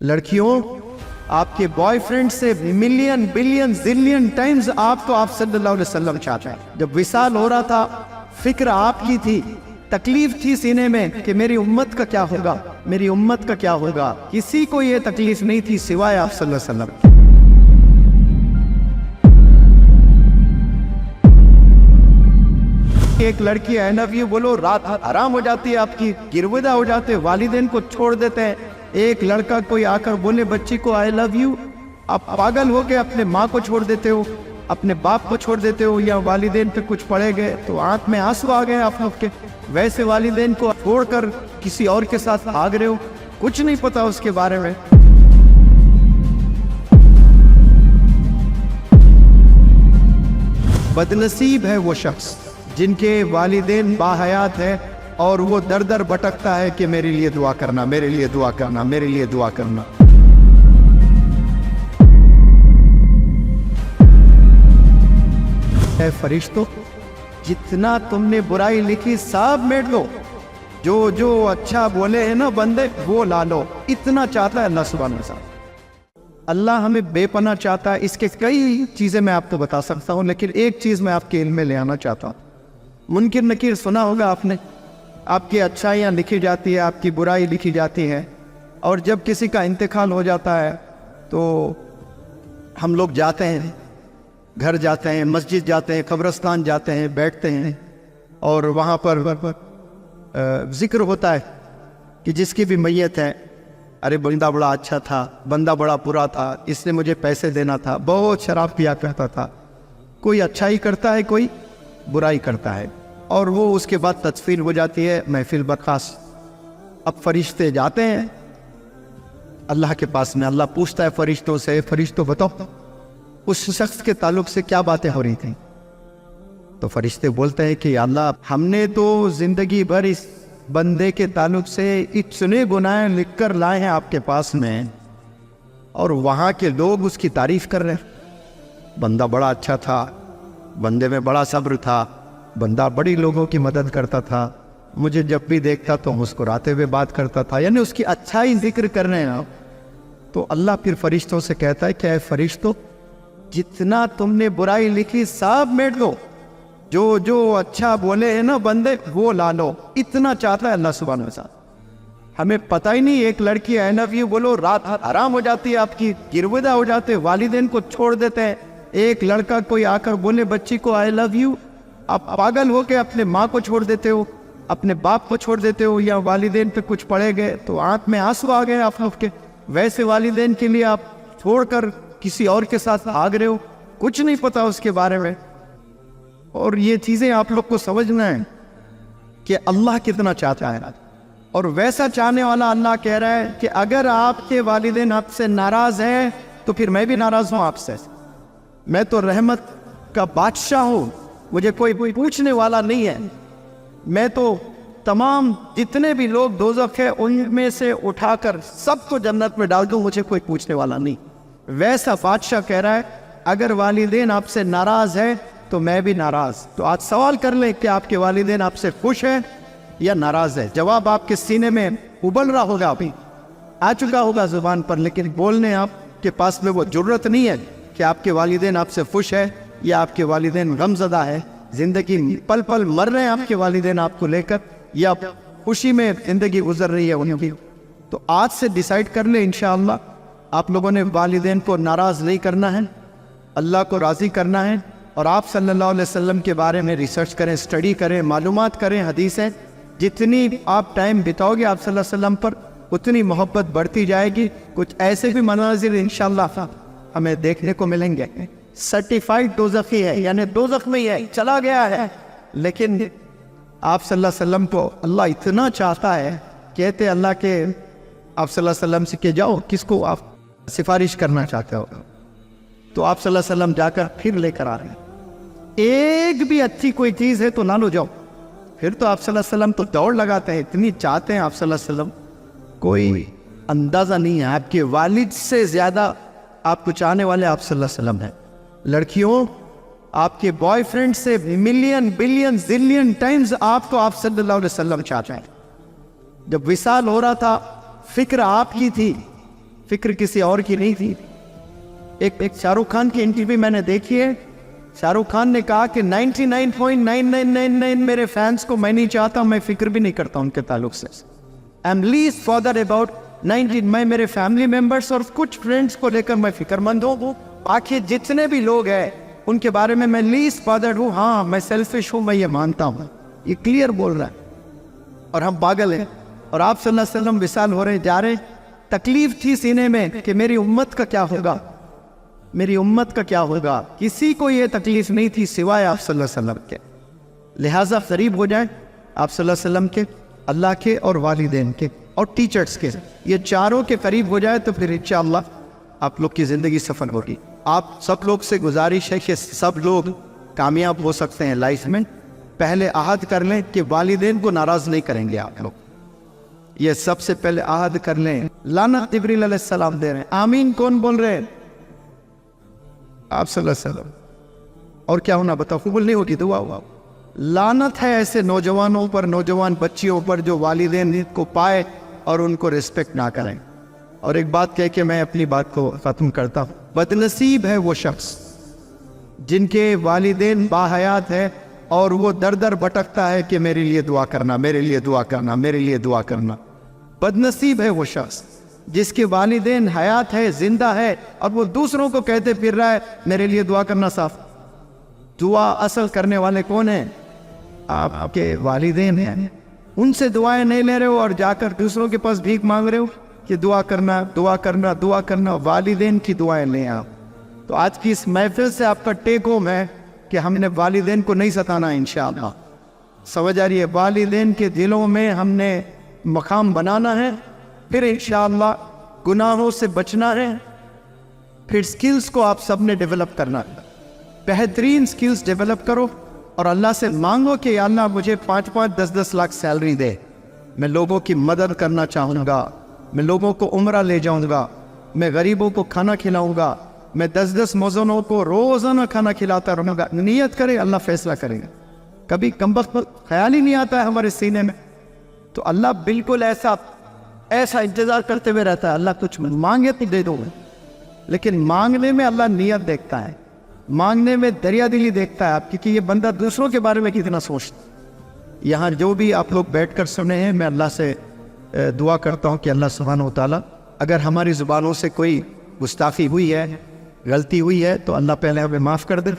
लड़कियों, आपके बॉयफ्रेंड से मिलियन बिलियन जिलियन टाइम्स आपको आप सल्लल्लाहु अलैहि वसल्लम चाहते हैं। जब विसाल हो रहा था, फिक्र आपकी थी, तकलीफ थी सीने में कि मेरी उम्मत का क्या होगा, मेरी उम्मत का क्या होगा। किसी को ये तकलीफ नहीं थी सिवाय आप सल्लल्लाहु अलैहि वसल्लम। एक लड़की आई लव यू बोलो, रात आराम हो जाती है, आपकी गिरविदा हो जाते, वालिदैन को छोड़ देते हैं। एक लड़का कोई आकर बोले बच्ची को आई लव यू, आप पागल हो के अपने माँ को छोड़ देते हो, अपने बाप को छोड़ देते हो, या वालिदैन पे कुछ पड़े गए तो आंख में आंसू आ गए आप लोग के। वैसे वालिदैन को छोड़कर किसी और के साथ भाग रहे हो, कुछ नहीं पता उसके बारे में। बदनसीब है वो शख्स जिनके वालिदैन बाहयात है और वो दर दर भटकता है कि मेरे लिए दुआ करना, मेरे लिए दुआ करना, मेरे लिए दुआ करना। ऐ फरिश्तों, जितना तुमने बुराई लिखी सब मेट लो, जो जो अच्छा बोले हैं ना बंदे वो ला लो। इतना चाहता है अल्लाह सुब्हानहू व तआला। अल्लाह हमें बेपनाह चाहता है। इसके कई चीज़ें मैं आपको बता सकता हूँ, लेकिन एक चीज़ मैं आपके इल्म में ले आना चाहता हूँ। मुनकिर नकीर सुना होगा आपने, आपकी अच्छाइयाँ लिखी जाती है, आपकी बुराई लिखी जाती है, और जब किसी का इंतकाल हो जाता है तो हम लोग जाते हैं, घर जाते हैं, मस्जिद जाते हैं, कब्रिस्तान जाते हैं, बैठते हैं, और वहाँ पर जिक्र होता है कि जिसकी भी मैयत है, अरे बंदा बड़ा अच्छा था, बंदा बड़ा बुरा था, इसने मुझे पैसे देना था, बहुत शराब पिया करता था। कोई अच्छाई करता है, कोई बुराई करता है, और वो उसके बाद तदफीन हो जाती है, महफिल बर्खास्त। अब फरिश्ते जाते हैं अल्लाह के पास में, अल्लाह पूछता है फरिश्तों से, फरिश्तों बताओ उस शख्स के ताल्लुक से क्या बातें हो रही थी। तो फरिश्ते बोलते हैं कि अल्लाह, हमने तो जिंदगी भर इस बंदे के ताल्लुक से इतने गुनाह लिख कर लाए हैं आपके पास में, और वहाँ के लोग उसकी तारीफ कर रहे हैं। बंदा बड़ा अच्छा था, बंदे में बड़ा सब्र था, बंदा बड़ी लोगों की मदद करता था, मुझे जब भी देखता तो मुस्कुराते हुए बात करता था, यानी उसकी अच्छाई जिक्र कर रहे हैं। तो अल्लाह फिर फरिश्तों से कहता है कि ऐ फरिश्तों, जितना तुमने बुराई लिखी सब मेट लो, जो जो अच्छा बोले हैं ना बंदे वो ला लो। इतना चाहता है अल्लाह सुब्हानहू व तआला। हमें पता ही नहीं, एक लड़की आई लव यू बोलो, रात आराम हो जाती है, आपकी गिरविदा हो जाते, वालिदैन को छोड़ देते हैं। एक लड़का कोई आकर बोले बच्ची को आई लव यू, आप पागल हो के अपने माँ को छोड़ देते हो, अपने बाप को छोड़ देते हो, या वालिदैन पे कुछ पड़े गए तो आंख में आंसू आ गए आप लोग के। वैसे वालिदैन के लिए आप छोड़कर किसी और के साथ भाग रहे हो, कुछ नहीं पता उसके बारे में। और ये चीज़ें आप लोग को समझना है कि अल्लाह कितना चाहता है, और वैसा चाहने वाला अल्लाह कह रहा है कि अगर आपके वालिदैन आपसे नाराज़ हैं तो फिर मैं भी नाराज़ हूँ आपसे। मैं तो रहमत का बादशाह हूँ, मुझे कोई पूछने वाला नहीं है। मैं तो तमाम जितने भी लोग दोज़ख है उनमें से उठाकर सबको जन्नत में डाल दूँ, मुझे कोई पूछने वाला नहीं। वैसा बादशाह कह रहा है अगर वालिदैन आपसे नाराज़ है तो मैं भी नाराज़। तो आज सवाल कर लें कि आपके वालिदैन आपसे खुश हैं या नाराज़ है। जवाब आपके सीने में उबल रहा होगा, अभी आ चुका होगा ज़ुबान पर, लेकिन बोलने आपके पास में वो जुर्रत नहीं है कि आपके वालिदैन आपसे खुश है या आपके वालिदैन गमज़दा है। ज़िंदगी पल पल मर रहे हैं आपके वालिदैन आपको लेकर, या खुशी में ज़िंदगी गुजर रही है उनकी। तो आज से डिसाइड कर ले इंशाअल्लाह आप लोगों ने वालिदैन को नाराज़ नहीं करना है, अल्लाह को राज़ी करना है। और आप सल्लल्लाहु अलैहि वसल्लम के बारे में रिसर्च करें, स्टडी करें, मालूमात करें, हदीसें। जितनी आप टाइम बिताओगे आप सल्लल्लाहु अलैहि वसल्लम पर, उतनी मोहब्बत बढ़ती जाएगी। कुछ ऐसे भी मनाजिर इंशाअल्लाह हमें देखने को मिलेंगे। सर्टिफाइड दोज़खी है, यानी दोज़ख में ही है, चला गया है, लेकिन आप सल्लल्लाहु अलैहि वसल्लम को अल्लाह इतना चाहता है। कहते अल्लाह के आप सल्लल्लाहु अलैहि वसल्लम से कि जाओ किसको आप सिफारिश करना चाहते हो, तो आप सल्लल्लाहु अलैहि वसल्लम जाकर फिर लेकर आ रहे हैं। एक भी अच्छी कोई चीज़ है तो ना लो जाओ, फिर तो आप सल्लल्लाहु अलैहि वसल्लम तो दौड़ लगाते हैं, इतनी चाहते हैं आप सल्लल्लाहु अलैहि वसल्लम, कोई अंदाज़ा नहीं है। आपके वालिद से ज़्यादा आपको चाहने वाले आप सल्लल्लाहु अलैहि वसल्लम हैं। लड़कियों, आपके बॉयफ्रेंड से मिलियन बिलियन जिलियन टाइम्स आपको आप सल्लल्लाहु अलैहि वसल्लम चाहते हैं। जब विसाल हो रहा था, फिक्र आपकी थी, فکر کسی اور کی نہیں تھی. ایک شاہ رخ خان کی انٹرویو میں نے دیکھی ہے. شاہ رخ خان نے کہا کہ 99.9999 میرے فینس کو میں نہیں چاہتا, میں فکر بھی نہیں کرتا ان کے تعلق سے. I am list father about 19. میں میرے فیملی ممبرس اور کچھ فرینڈس کو لے کر میں فکر مند ہوں. باقی جتنے بھی لوگ ہیں ان کے بارے میں لیسٹ فادر ہوں. ہاں میں سیلفش ہوں, میں یہ مانتا ہوں. یہ کلیئر بول رہا ہے. اور ہم پاگل ہیں. اور آپ صلی اللہ علیہ وسلم وصال ہو رہے جا رہے. تکلیف تھی سینے میں کہ میری امت کا کیا ہوگا, میری امت کا کیا ہوگا. کسی کو یہ تکلیف نہیں تھی سوائے آپ صلی اللہ علیہ وسلم کے. لہٰذا قریب ہو جائیں آپ صلی اللہ علیہ وسلم کے, اللہ کے اور والدین کے اور ٹیچرز کے. یہ چاروں کے قریب ہو جائے تو پھر انشاءاللہ آپ لوگ کی زندگی سفل ہوگی. آپ سب لوگ سے گزارش ہے کہ سب لوگ کامیاب ہو سکتے ہیں لائف میں. پہلے عہد کر لیں کہ والدین کو ناراض نہیں کریں گے آپ لوگ. یہ سب سے پہلے عہد کر لیں. لعنت جبریل علیہ السلام دے رہے ہیں. آمین کون بول رہے ہیں؟ آپ صلی اللہ علیہ وسلم. اور کیا ہونا بتاؤ؟ قبول نہیں ہوگی دعا. ہوا لعنت ہے ایسے نوجوانوں پر, نوجوان بچیوں پر جو والدین کو پائے اور ان کو رسپیکٹ نہ کریں. اور ایک بات کہہ کے میں اپنی بات کو ختم کرتا ہوں. بدنصیب ہے وہ شخص جن کے والدین باحیات ہے اور وہ در در بھٹکتا ہے کہ میرے لیے دعا کرنا, میرے لیے دعا کرنا, میرے لیے دعا کرنا. بدنصیب ہے وہ شخص جس کے والدین حیات ہے, زندہ ہے, اور وہ دوسروں کو کہتے پھر رہا ہے میرے لیے دعا کرنا. صاف دعا اصل کرنے والے کون ہیں؟ آپ کے والدین ہیں. ان سے دعائیں نہیں لے رہے ہو اور جا کر دوسروں کے پاس بھیک مانگ رہے ہو کہ دعا کرنا, دعا کرنا, دعا کرنا. والدین کی دعائیں لیں آپ. تو آج کی اس محفل سے آپ کا ٹیک ہوم ہے کہ ہم نے والدین کو نہیں ستانا انشاءاللہ. سمجھ آ رہی ہے؟ والدین کے دلوں میں ہم نے مقام بنانا ہے. پھر انشاءاللہ گناہوں سے بچنا ہے. پھر سکلز کو آپ سب نے ڈیولپ کرنا ہے. بہترین سکلز ڈیولپ کرو اور اللہ سے مانگو کہ یا اللہ مجھے 5-5, 10-10 لاکھ سیلری دے. میں لوگوں کی مدد کرنا چاہوں گا, میں لوگوں کو عمرہ لے جاؤں گا, میں غریبوں کو کھانا کھلاؤں گا, میں 10-10 موزنوں کو روزانہ کھانا کھلاتا رہوں گا. نیت کرے, اللہ فیصلہ کرے گا. کبھی کمبخت خیال ہی نہیں آتا ہے ہمارے سینے میں. تو اللہ بالکل ایسا انتظار کرتے ہوئے رہتا ہے. اللہ کچھ مانگے تو دے دو, لیکن مانگنے میں اللہ نیت دیکھتا ہے, مانگنے میں دریا دلی دیکھتا ہے آپ کی کہ یہ بندہ دوسروں کے بارے میں کتنا سوچتا. یہاں جو بھی آپ لوگ بیٹھ کر سنے ہیں, میں اللہ سے دعا کرتا ہوں کہ اللہ سبحانہ و تعالیٰ اگر ہماری زبانوں سے کوئی گستاخی ہوئی ہے, غلطی ہوئی ہے, تو اللہ پہلے ہمیں معاف کر دے.